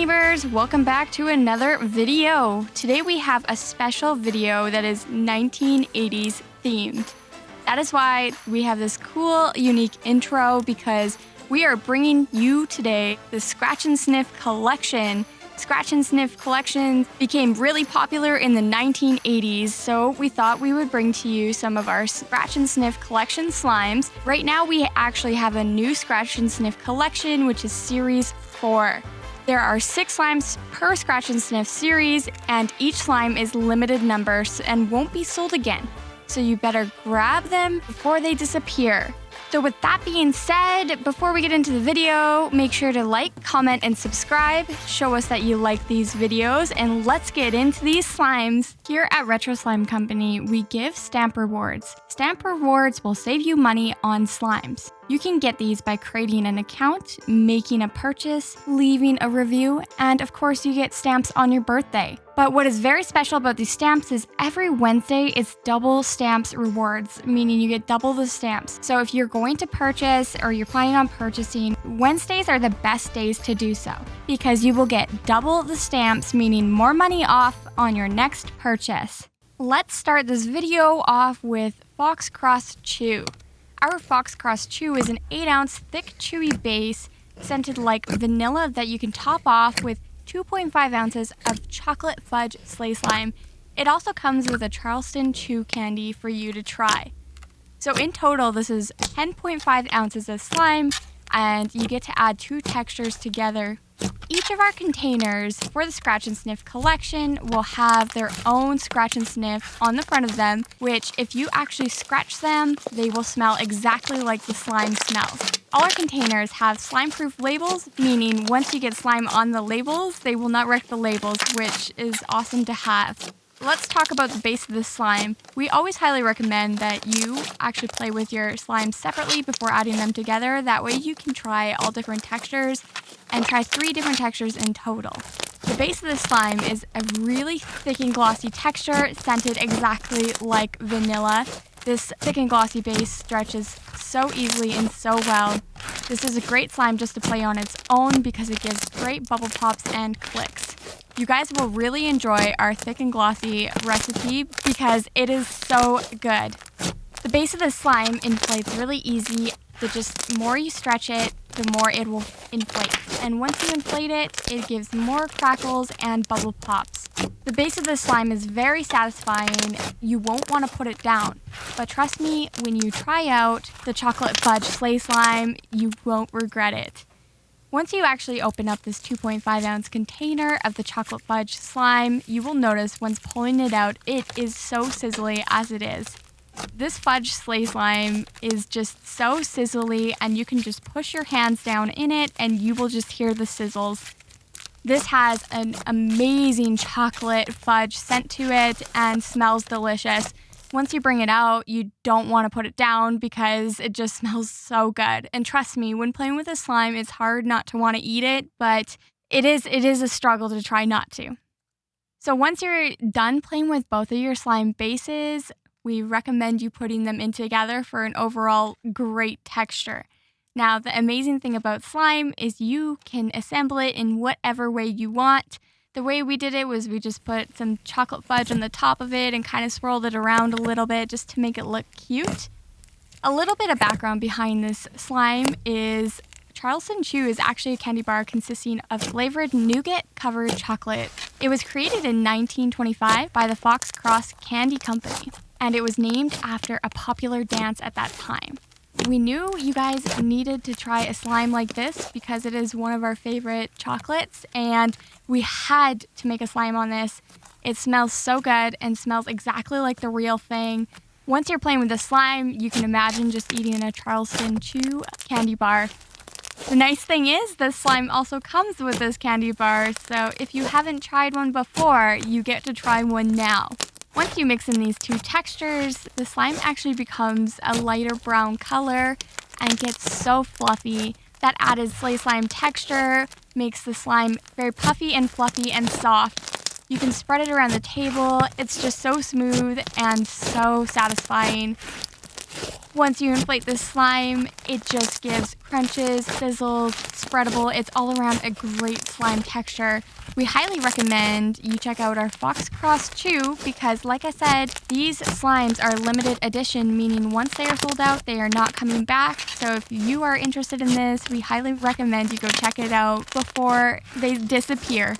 neighbors, welcome back to another video. Today we have a special video that is 1980s themed. That is why we have this cool, unique intro, because we are bringing you today the Scratch and Sniff collection. Scratch and Sniff collection became really popular in the 1980s, so we thought we would bring to you some of our Scratch and Sniff collection slimes. Right now we actually have a new Scratch and Sniff collection, which is Series 4. There are 6 slimes per Scratch and Sniff series, and each slime is limited numbers and won't be sold again. So you better grab them before they disappear. So with that being said, before we get into the video, make sure to like, comment, and subscribe. Show us that you like these videos, and let's get into these slimes. Here at Retro Slime Company, we give stamp rewards. Stamp rewards will save you money on slimes. You can get these by creating an account, making a purchase, leaving a review, and of course you get stamps on your birthday. But what is very special about these stamps is every Wednesday it's double stamps rewards, meaning you get double the stamps. So if you're going to purchase or you're planning on purchasing, Wednesdays are the best days to do so, because you will get double the stamps, meaning more money off on your next purchase. Let's start this video off with Fox Cross Chew. Our Fox Cross Chew is an 8-ounce thick chewy base scented like vanilla that you can top off with 2.5 ounces of chocolate fudge sleigh slime. It also comes with a Charleston Chew candy for you to try. So in total, this is 10.5 ounces of slime, and you get to add 2 textures together. Each of our containers for the Scratch and Sniff collection will have their own Scratch and Sniff on the front of them, which if you actually scratch them, they will smell exactly like the slime smells. All our containers have slime-proof labels, meaning once you get slime on the labels, they will not wreck the labels, which is awesome to have. Let's talk about the base of the slime. We always highly recommend that you actually play with your slimes separately before adding them together. That way you can try all different textures and try 3 different textures in total. The base of the slime is a really thick and glossy texture, scented exactly like vanilla. This thick and glossy base stretches so easily and so well. This is a great slime just to play on its own because it gives great bubble pops and clicks. You guys will really enjoy our thick and glossy recipe because it is so good. The base of the slime inflates really easy. The more you stretch it, the more it will inflate. And once you inflate it, it gives more crackles and bubble pops. The base of the slime is very satisfying. You won't want to put it down. But trust me, when you try out the chocolate fudge sleigh slime, you won't regret it. Once you actually open up this 2.5 ounce container of the chocolate fudge slime, you will notice once pulling it out, it is so sizzly as it is. This fudge sleigh slime is just so sizzly, and you can just push your hands down in it and you will just hear the sizzles. This has an amazing chocolate fudge scent to it and smells delicious. Once you bring it out, you don't want to put it down because it just smells so good. And trust me, when playing with a slime, it's hard not to want to eat it, but it is a struggle to try not to. So once you're done playing with both of your slime bases, we recommend you putting them in together for an overall great texture. Now, the amazing thing about slime is you can assemble it in whatever way you want. The way we did it was we just put some chocolate fudge on the top of it and kind of swirled it around a little bit just to make it look cute. A little bit of background behind this slime is Charleston Chew is actually a candy bar consisting of flavored nougat-covered chocolate. It was created in 1925 by the Fox Cross Candy Company, and it was named after a popular dance at that time. We knew you guys needed to try a slime like this because it is one of our favorite chocolates, and we had to make a slime on this. It smells so good and smells exactly like the real thing. Once you're playing with the slime, you can imagine just eating a Charleston Chew candy bar. The nice thing is this slime also comes with this candy bar, so if you haven't tried one before, you get to try one now. Once you mix in these 2 textures, the slime actually becomes a lighter brown color and gets so fluffy. That added sleigh slime texture makes the slime very puffy and fluffy and soft. You can spread it around the table. It's just so smooth and so satisfying. Once you inflate this slime, it just gives crunches, sizzles, spreadable. It's all around a great slime texture. We highly recommend you check out our Fox Cross Chew because, like I said, these slimes are limited edition, meaning once they are sold out, they are not coming back. So if you are interested in this, we highly recommend you go check it out before they disappear.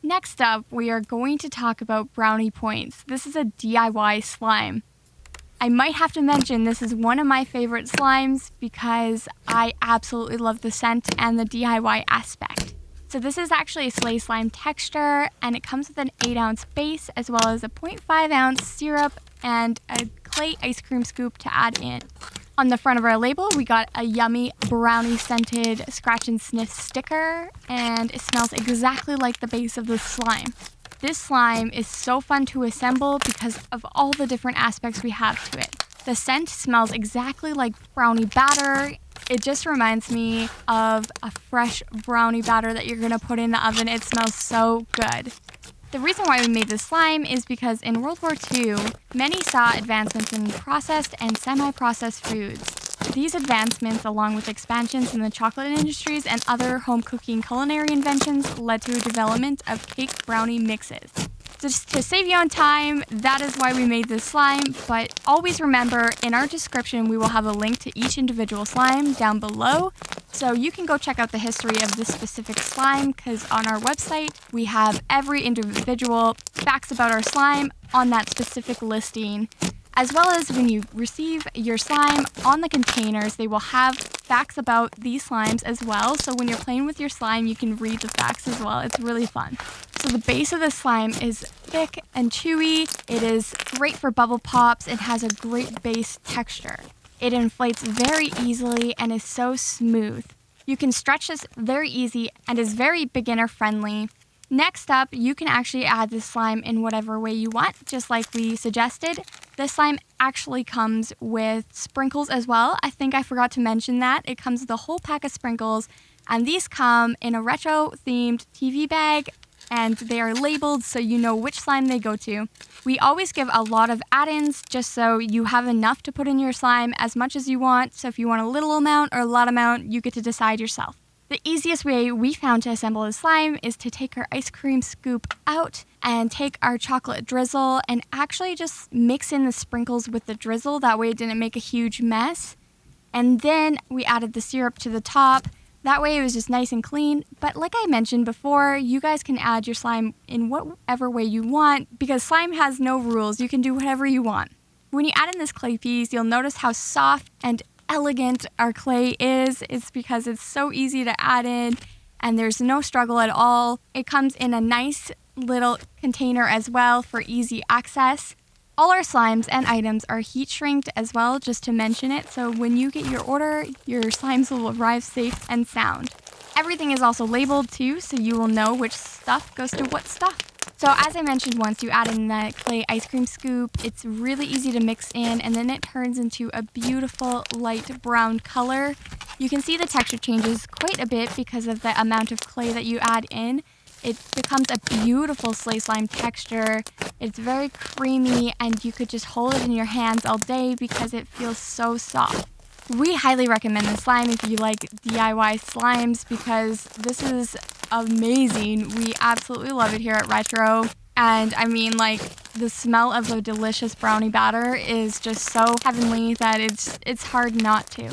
Next up, we are going to talk about Brownie Points. This is a DIY slime. I might have to mention this is one of my favorite slimes because I absolutely love the scent and the DIY aspect. So this is actually a sleigh slime texture, and it comes with an 8-ounce base as well as a 0.5-ounce syrup and a clay ice cream scoop to add in. On the front of our label, we got a yummy brownie scented Scratch and Sniff sticker, and it smells exactly like the base of the slime. This slime is so fun to assemble because of all the different aspects we have to it. The scent smells exactly like brownie batter. It just reminds me of a fresh brownie batter that you're gonna put in the oven. It smells so good. The reason why we made this slime is because in World War II, many saw advancements in processed and semi-processed foods. These advancements, along with expansions in the chocolate industries and other home cooking culinary inventions, led to a development of cake brownie mixes. Just to save you on time, that is why we made this slime, but always remember, in our description we will have a link to each individual slime down below, so you can go check out the history of this specific slime, because on our website we have every individual facts about our slime on that specific listing. As well as when you receive your slime on the containers, they will have facts about these slimes as well. So when you're playing with your slime, you can read the facts as well. It's really fun. So the base of the slime is thick and chewy. It is great for bubble pops. It has a great base texture. It inflates very easily and is so smooth. You can stretch this very easy and is very beginner friendly. Next up, you can actually add this slime in whatever way you want, just like we suggested. This slime actually comes with sprinkles as well. I think I forgot to mention that. It comes with a whole pack of sprinkles, and these come in a retro-themed TV bag, and they are labeled so you know which slime they go to. We always give a lot of add-ins just so you have enough to put in your slime as much as you want. So if you want a little amount or a lot amount, you get to decide yourself. The easiest way we found to assemble a slime is to take our ice cream scoop out and take our chocolate drizzle and actually just mix in the sprinkles with the drizzle. That way it didn't make a huge mess. And then we added the syrup to the top. That way it was just nice and clean. But like I mentioned before, you guys can add your slime in whatever way you want because slime has no rules. You can do whatever you want. When you add in this clay piece, you'll notice how soft and elegant our clay is. It's because it's so easy to add in and there's no struggle at all. It comes in a nice little container as well for easy access. All our slimes and items are heat shrinked as well, just to mention it, so when you get your order, your slimes will arrive safe and sound. Everything is also labeled too, so you will know which stuff goes to what stuff. So as I mentioned, once you add in the clay ice cream scoop, it's really easy to mix in, and then it turns into a beautiful light brown color. You can see the texture changes quite a bit because of the amount of clay that you add in. It becomes a beautiful sleigh slime texture. It's very creamy, and you could just hold it in your hands all day because it feels so soft. We highly recommend this slime if you like DIY slimes because this is amazing. We absolutely love it here at Retro. And I mean, like, the smell of the delicious brownie batter is just so heavenly that it's hard not to.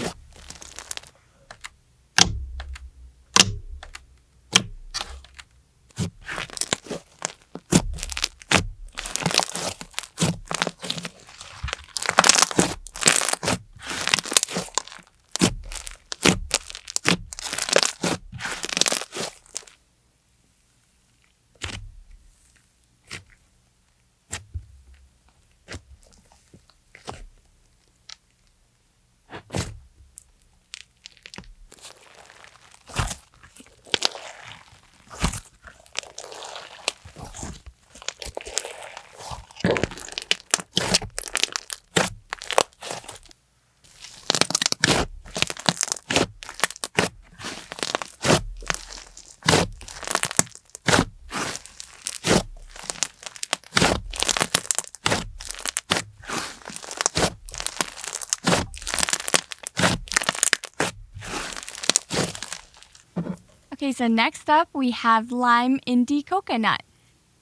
Okay, so next up we have Lime Indie Coconut.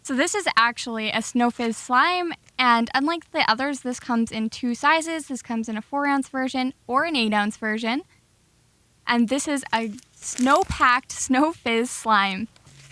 So this is actually a Snow Fizz slime, and unlike the others, this comes in 2 sizes. This comes in a 4-ounce version or an 8-ounce version. And this is a snow-packed Snow Fizz slime.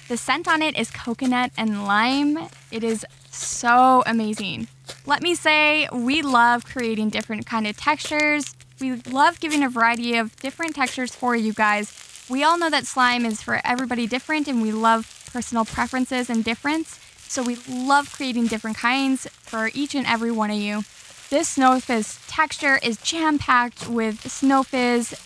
The scent on it is coconut and lime. It is so amazing. Let me say, we love creating different kind of textures. We love giving a variety of different textures for you guys. We all know that slime is for everybody different, and we love personal preferences and difference. So we love creating different kinds for each and every one of you. This Snow Fizz texture is jam-packed with Snow Fizz.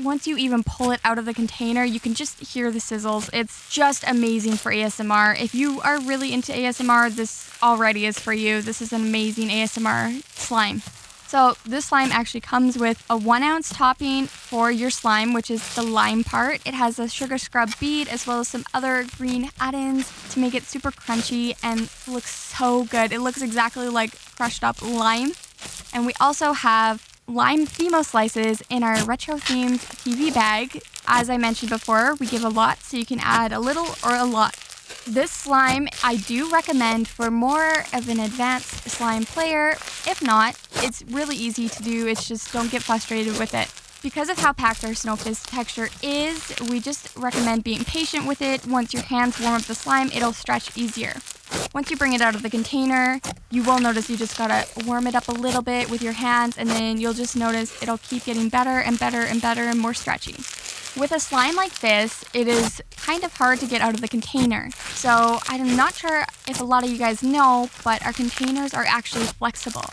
Once you even pull it out of the container, you can just hear the sizzles. It's just amazing for ASMR. If you are really into ASMR, this already is for you. This is an amazing ASMR slime. So this slime actually comes with a 1-ounce topping for your slime, which is the lime part. It has a sugar scrub bead as well as some other green add-ins to make it super crunchy and looks so good. It looks exactly like crushed up lime. And we also have lime Fimo slices in our retro-themed TV bag. As I mentioned before, we give a lot, so you can add a little or a lot. This slime I do recommend for more of an advanced slime player. If not, it's really easy to do. It's just don't get frustrated with it. Because of how packed our Snow Fizz texture is, we just recommend being patient with it. Once your hands warm up the slime, it'll stretch easier. Once you bring it out of the container, you will notice you just gotta warm it up a little bit with your hands, and then you'll just notice it'll keep getting better and better and better and more stretchy. With a slime like this, it is kind of hard to get out of the container. So I'm not sure if a lot of you guys know, but our containers are actually flexible.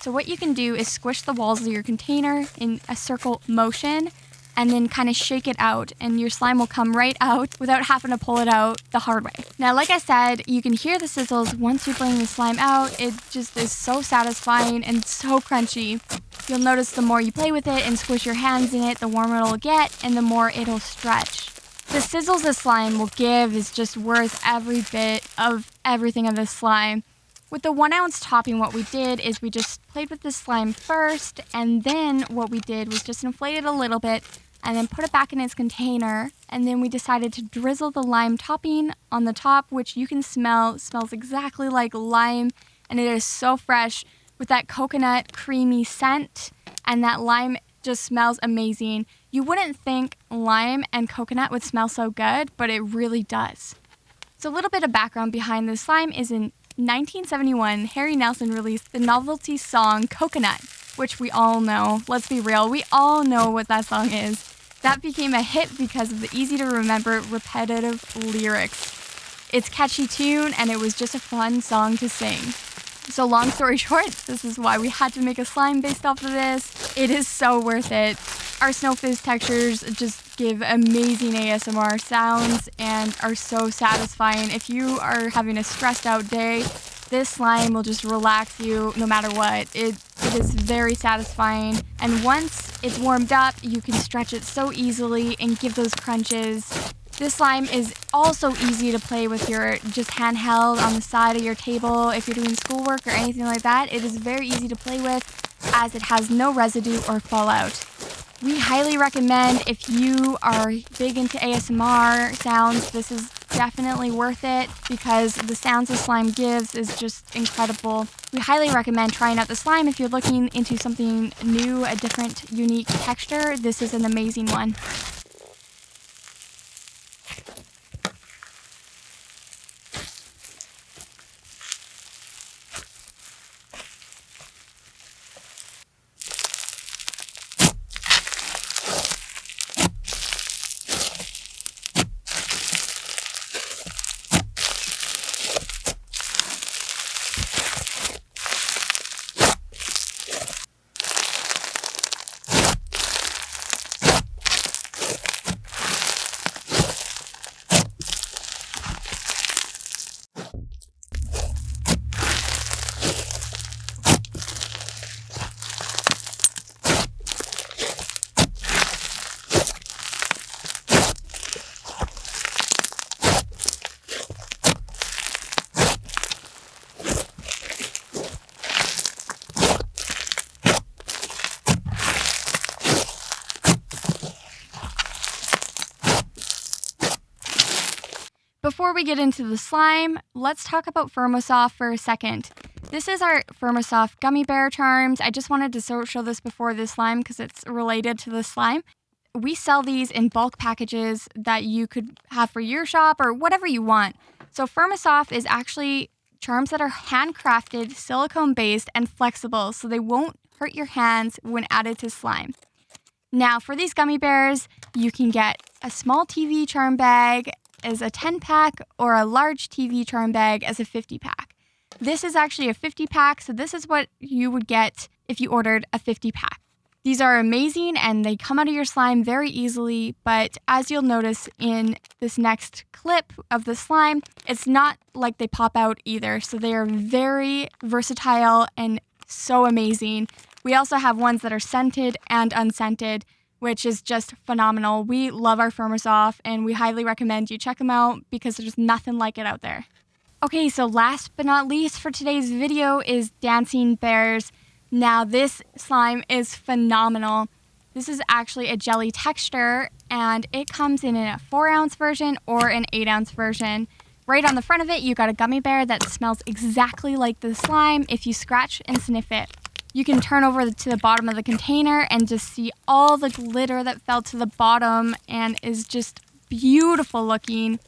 So what you can do is squish the walls of your container in a circle motion and then kind of shake it out, and your slime will come right out without having to pull it out the hard way. Now, like I said, you can hear the sizzles once you bring the slime out. It just is so satisfying and so crunchy. You'll notice the more you play with it and squish your hands in it, the warmer it'll get and the more it'll stretch. The sizzles the slime will give is just worth every bit of everything of this slime. With the 1-ounce topping, what we did is we just played with the slime first, and then what we did was just inflate it a little bit and then put it back in its container. And then we decided to drizzle the lime topping on the top, which you can smell. It smells exactly like lime, and it is so fresh with that coconut creamy scent, and that lime just smells amazing. You wouldn't think lime and coconut would smell so good, but it really does. So a little bit of background behind this slime is in 1971, Harry Nelson released the novelty song Coconut, which we all know. Let's be real, we all know what that song is. That became a hit because of the easy-to-remember, repetitive lyrics. It's a catchy tune, and it was just a fun song to sing. So long story short, this is why we had to make a slime based off of this. It is so worth it. Our Snow Fizz textures just give amazing ASMR sounds and are so satisfying. If you are having a stressed out day, this slime will just relax you no matter what. It is very satisfying, and once it's warmed up, you can stretch it so easily and give those crunches. This slime is also easy to play with your just handheld on the side of your table if you're doing schoolwork or anything like that. It is very easy to play with as it has no residue or fallout. We highly recommend, if you are big into ASMR sounds, this is definitely worth it because the sounds the slime gives is just incredible. We highly recommend trying out the slime if you're looking into something new, a different, unique texture. This is an amazing one. Before we get into the slime, let's talk about Firmosoft for a second. This is our Firmosoft gummy bear charms. I just wanted to show this before the slime because it's related to the slime. We sell these in bulk packages that you could have for your shop or whatever you want. So Firmosoft is actually charms that are handcrafted, silicone-based, and flexible, so they won't hurt your hands when added to slime. Now, for these gummy bears, you can get a small TV charm bag as a 10-pack or a large TV charm bag as a 50-pack. This is actually a 50-pack, so this is what you would get if you ordered a 50-pack. These are amazing and they come out of your slime very easily, but as you'll notice in this next clip of the slime, it's not like they pop out either, so they are very versatile and so amazing. We also have ones that are scented and unscented, which is just phenomenal. We love our Firmosoft and we highly recommend you check them out because there's nothing like it out there. Okay, so last but not least for today's video is dancing bears. Now this slime is phenomenal. This is actually a jelly texture and it comes in a 4-ounce version or an 8-ounce version. Right on the front of it, you got a gummy bear that smells exactly like the slime if you scratch and sniff it. You can turn over to the bottom of the container and just see all the glitter that fell to the bottom and is just beautiful looking.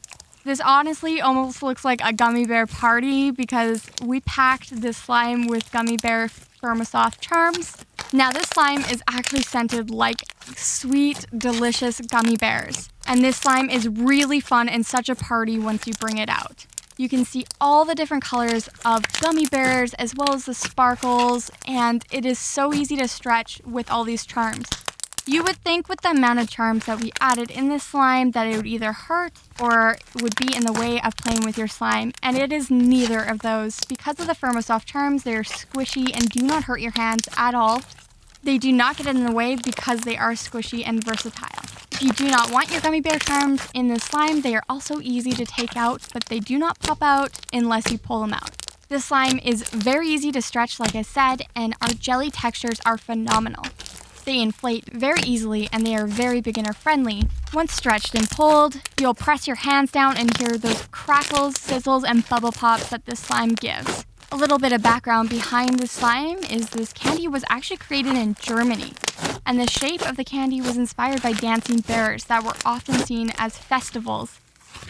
This honestly almost looks like a gummy bear party because we packed this slime with gummy bear Firmosoft charms. Now this slime is actually scented like sweet, delicious gummy bears. And this slime is really fun and such a party once you bring it out. You can see all the different colors of gummy bears as well as the sparkles, and it is so easy to stretch with all these charms. You would think with the amount of charms that we added in this slime that it would either hurt or would be in the way of playing with your slime, and it is neither of those. Because of the Firmosoft charms, they are squishy and do not hurt your hands at all. They do not get in the way because they are squishy and versatile. If you do not want your gummy bear charms in the slime, they are also easy to take out, but they do not pop out unless you pull them out. This slime is very easy to stretch, like I said, and our jelly textures are phenomenal. They inflate very easily and they are very beginner friendly. Once stretched and pulled, you'll press your hands down and hear those crackles, sizzles, and bubble pops that this slime gives. A little bit of background behind the slime is this candy was actually created in Germany, and the shape of the candy was inspired by dancing bears that were often seen as festivals.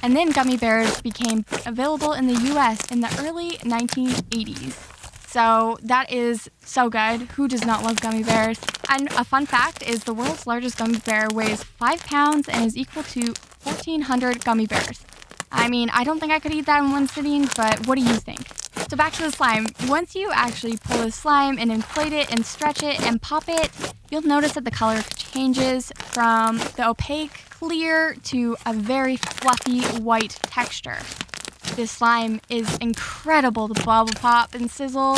And then gummy bears became available in the US in the early 1980s. So that is so good. Who does not love gummy bears? And a fun fact is the world's largest gummy bear weighs 5 pounds and is equal to 1,400 gummy bears. I mean, I don't think I could eat that in one sitting, but what do you think? So back to the slime. Once you actually pull the slime and inflate it and stretch it and pop it, you'll notice that the color changes from the opaque clear to a very fluffy white texture. This slime is incredible to bubble pop and sizzle.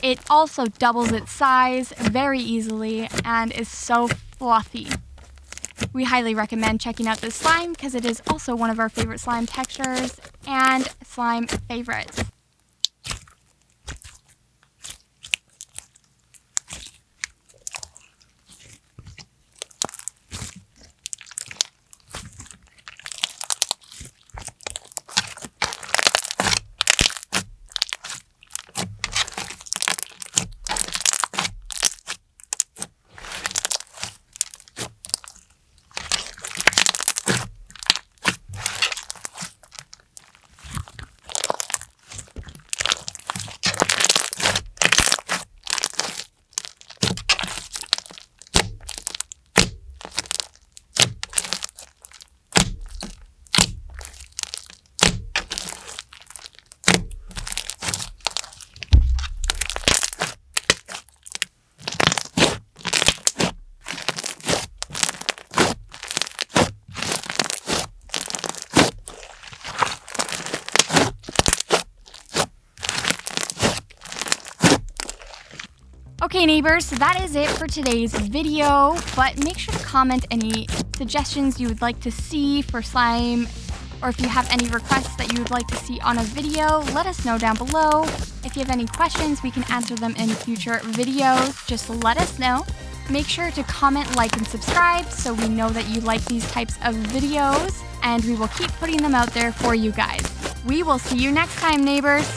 It also doubles its size very easily and is so fluffy. We highly recommend checking out this slime because it is also one of our favorite slime textures and slime favorites. Okay, neighbors, so that is it for today's video, but make sure to comment any suggestions you would like to see for slime, or if you have any requests that you would like to see on a video, let us know down below. If you have any questions, we can answer them in future videos. Just let us know. Make sure to comment, like, and subscribe so we know that you like these types of videos, and we will keep putting them out there for you guys. We will see you next time, neighbors.